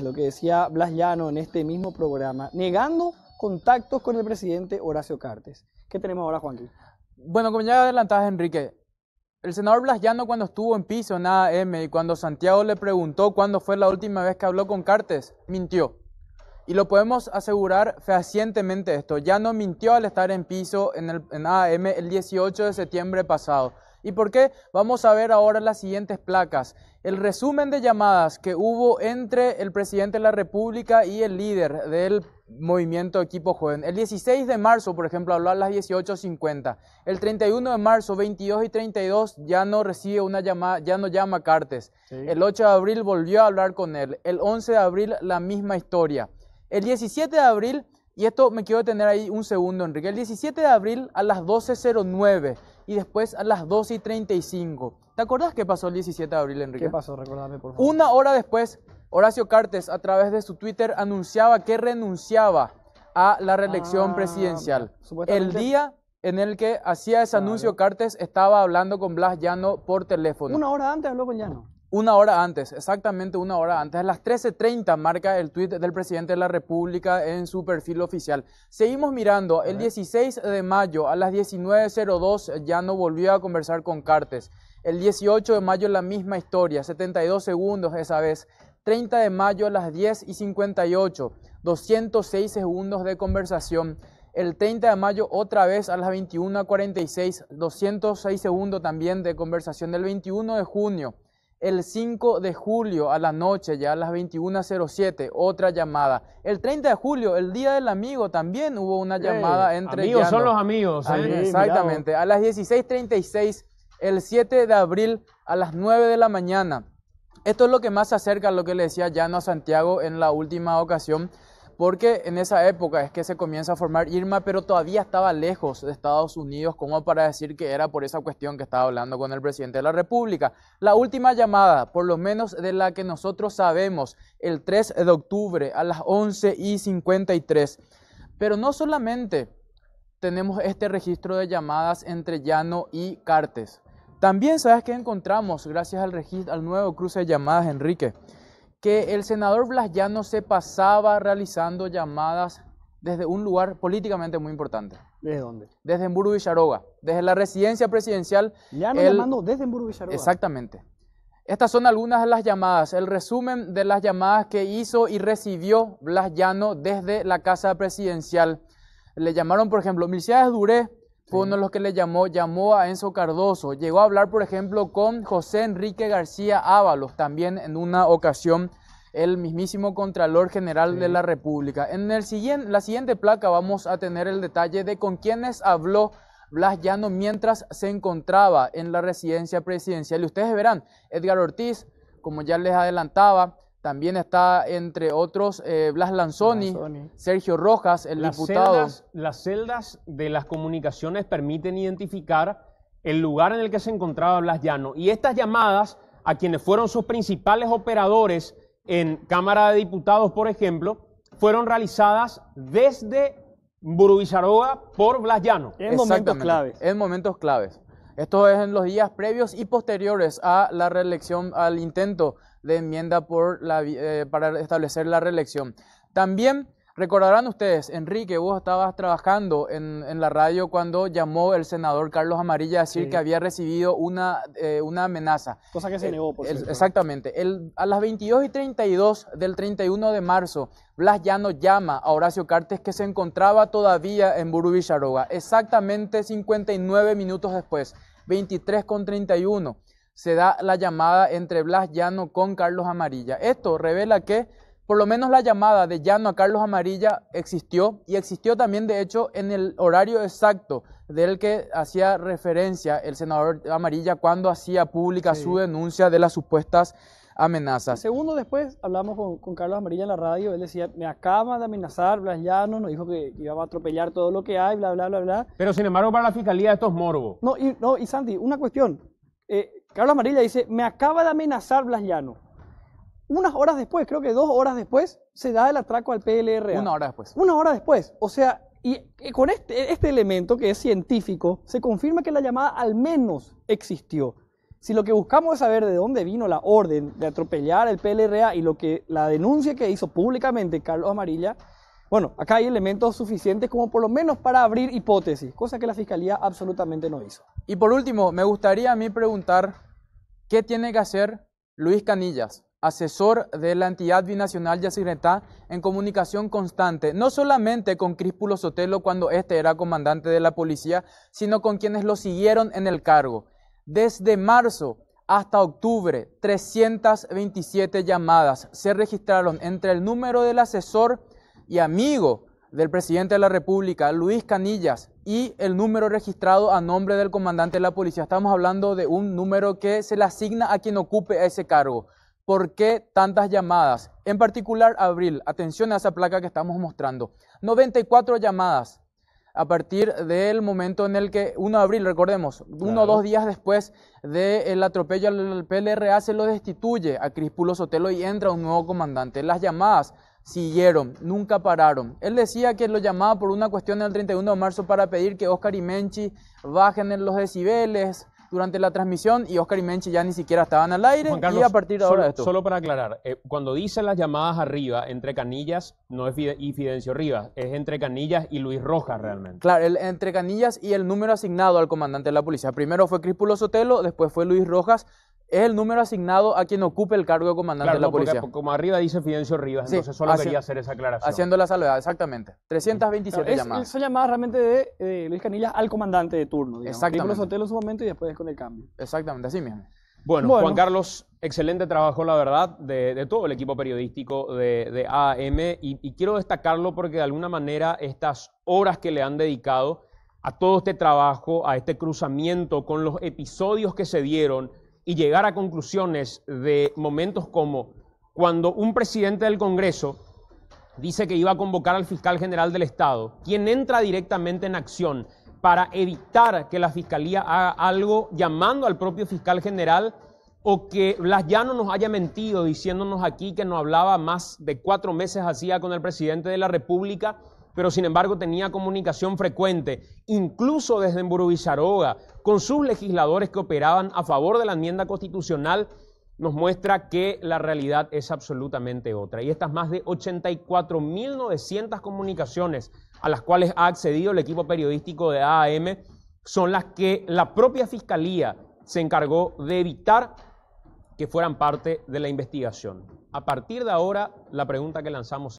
Lo que decía Blas Llano en este mismo programa, negando contactos con el presidente Horacio Cartes. ¿Qué tenemos ahora, Juanqui? Bueno, como ya adelantabas, Enrique, el senador Blas Llano cuando estuvo en piso en AM y cuando Santiago le preguntó cuándo fue la última vez que habló con Cartes, mintió. Y lo podemos asegurar fehacientemente esto. Llano mintió al estar en piso en AM el 18 de septiembre pasado. ¿Y por qué? Vamos a ver ahora las siguientes placas. El resumen de llamadas que hubo entre el presidente de la República y el líder del movimiento Equipo Joven. El 16 de marzo, por ejemplo, habló a las 18:50. El 31 de marzo, 22 y 32, ya no recibe una llamada, ya no llama a Cartes. Sí. El 8 de abril volvió a hablar con él. El 11 de abril, la misma historia. El 17 de abril, y esto me quiero detener ahí un segundo, Enrique. El 17 de abril a las 12:09 y después a las 12:35. ¿Te acordás qué pasó el 17 de abril, Enrique? ¿Qué pasó? Recordame, por favor. Una hora después, Horacio Cartes, a través de su Twitter, anunciaba que renunciaba a la reelección presidencial. El día en el que hacía ese anuncio, Cartes estaba hablando con Blas Llano por teléfono. Una hora antes habló con Llano. Una hora antes, exactamente una hora antes. A las 13:30 marca el tuit del presidente de la República en su perfil oficial. Seguimos mirando. El 16 de mayo a las 19:02 Llano volvió a conversar con Cartes. El 18 de mayo la misma historia, 72 segundos esa vez. 30 de mayo a las 10:58, 206 segundos de conversación. El 30 de mayo otra vez a las 21:46, 206 segundos también de conversación. El 21 de junio. El 5 de julio a la noche, ya a las 21:07, otra llamada. El 30 de julio, el Día del Amigo, también hubo una llamada entre amigos Llano. son los amigos. Exactamente. A las 16:36, el 7 de abril a las 9 de la mañana. Esto es lo que más se acerca a lo que le decía Llano a Santiago en la última ocasión, porque en esa época es que se comienza a formar Irma, pero todavía estaba lejos de Estados Unidos como para decir que era por esa cuestión que estaba hablando con el presidente de la República. La última llamada, por lo menos de la que nosotros sabemos, el 3 de octubre a las 11:53. Pero no solamente tenemos este registro de llamadas entre Llano y Cartes. También, ¿sabes qué encontramos gracias al nuevo cruce de llamadas, Enrique? Que el senador Blas Llano se pasaba realizando llamadas desde un lugar políticamente muy importante. ¿Desde dónde? Desde Emburu Villarroga, desde la residencia presidencial. Llano llamando desde Emburu Villarroga. Exactamente. Estas son algunas de las llamadas, el resumen de las llamadas que hizo y recibió Blas Llano desde la casa presidencial. Le llamaron, por ejemplo, Milciades Duré, fue uno de los que le llamó a Enzo Cardoso. Llegó a hablar, por ejemplo, con José Enrique García Ábalos, también en una ocasión el mismísimo Contralor General de la República. En la siguiente placa vamos a tener el detalle de con quiénes habló Blas Llano mientras se encontraba en la residencia presidencial. Y ustedes verán, Edgar Ortiz, como ya les adelantaba, también está, entre otros, Blas Lanzoni, Sergio Rojas, el diputado. Las celdas de las comunicaciones permiten identificar el lugar en el que se encontraba Blas Llano. Y estas llamadas a quienes fueron sus principales operadores en Cámara de Diputados, por ejemplo, fueron realizadas desde Emburu Villarroga por Blas Llano. En momentos claves. En momentos claves. Esto es en los días previos y posteriores a la reelección, al intento de enmienda para establecer la reelección. También recordarán ustedes, Enrique, vos estabas trabajando en la radio cuando llamó el senador Carlos Amarilla a decir que había recibido una amenaza. Cosa que se negó, por cierto. Exactamente. A las 22:32 del 31 de marzo, Blas Llano llama a Horacio Cartes, que se encontraba todavía en Emburu Villarroga. Exactamente 59 minutos después, 23:31. Se da la llamada entre Blas Llano con Carlos Amarilla. Esto revela que por lo menos la llamada de Llano a Carlos Amarilla existió, y existió también, de hecho, en el horario exacto del que hacía referencia el senador Amarilla cuando hacía pública su denuncia de las supuestas amenazas. Segundo después hablamos con Carlos Amarilla en la radio. Él decía, me acaba de amenazar Blas Llano, nos dijo que iba a atropellar todo lo que hay, bla, bla, bla, bla. Pero sin embargo, para la Fiscalía esto es morbo. Y Santi, una cuestión. Carlos Amarilla dice, me acaba de amenazar Blas Llano. Unas horas después, creo que 2 horas después, se da el atraco al PLRA. Una hora después. Una hora después. O sea, y con este elemento que es científico, se confirma que la llamada al menos existió. Si lo que buscamos es saber de dónde vino la orden de atropellar el PLRA y la denuncia que hizo públicamente Carlos Amarilla, bueno, acá hay elementos suficientes como por lo menos para abrir hipótesis, cosa que la Fiscalía absolutamente no hizo. Y por último, me gustaría a mí preguntar, ¿qué tiene que hacer Luis Canillas, asesor de la entidad binacional Yacyretá, en comunicación constante, no solamente con Críspulo Sotelo cuando este era comandante de la policía, sino con quienes lo siguieron en el cargo? Desde marzo hasta octubre, 327 llamadas se registraron entre el número del asesor y amigo del presidente de la República, Luis Canillas, y el número registrado a nombre del comandante de la policía. Estamos hablando de un número que se le asigna a quien ocupe ese cargo. ¿Por qué tantas llamadas? En particular, abril, atención a esa placa que estamos mostrando. 94 llamadas a partir del momento en el que, 1 de abril, recordemos, claro, 1 o 2 días después del atropello al PLRA, se lo destituye a Críspulo Sotelo y entra un nuevo comandante. Las llamadas siguieron, nunca pararon. Él decía que lo llamaba por una cuestión el 31 de marzo para pedir que Oscar y Menchi bajen en los decibeles durante la transmisión, y Oscar y Menchi ya ni siquiera estaban al aire. Juan Carlos, y a partir de ahora esto. Solo para aclarar, cuando dice las llamadas arriba, entre Canillas, no es y Fidencio Rivas, es entre Canillas y Luis Rojas realmente. Claro, entre Canillas y el número asignado al comandante de la policía. Primero fue Críspulo Sotelo, después fue Luis Rojas. Es el número asignado a quien ocupe el cargo de comandante de la policía. Porque como arriba dice Fidencio Rivas, sí, entonces solo quería hacer esa aclaración. Haciendo la salvedad, exactamente. 327 llamadas. Son llamadas realmente de Luis Canillas al comandante de turno. Exactamente. Críspulo Sotelo en su momento y después con el cambio. Exactamente, así mismo. Bueno, Juan Carlos, excelente trabajo, la verdad, de todo el equipo periodístico de AM, y quiero destacarlo porque de alguna manera estas horas que le han dedicado a todo este trabajo, a este cruzamiento con los episodios que se dieron, y llegar a conclusiones de momentos como cuando un presidente del Congreso dice que iba a convocar al fiscal general del Estado, quien entra directamente en acción para evitar que la Fiscalía haga algo llamando al propio fiscal general, o que Blas Llano nos haya mentido diciéndonos aquí que no hablaba más de 4 meses hacía con el presidente de la República, pero sin embargo tenía comunicación frecuente, incluso desde Mburubicharoga, con sus legisladores que operaban a favor de la enmienda constitucional, nos muestra que la realidad es absolutamente otra. Y estas más de 84.900 comunicaciones a las cuales ha accedido el equipo periodístico de AM son las que la propia Fiscalía se encargó de evitar que fueran parte de la investigación. A partir de ahora, la pregunta que lanzamos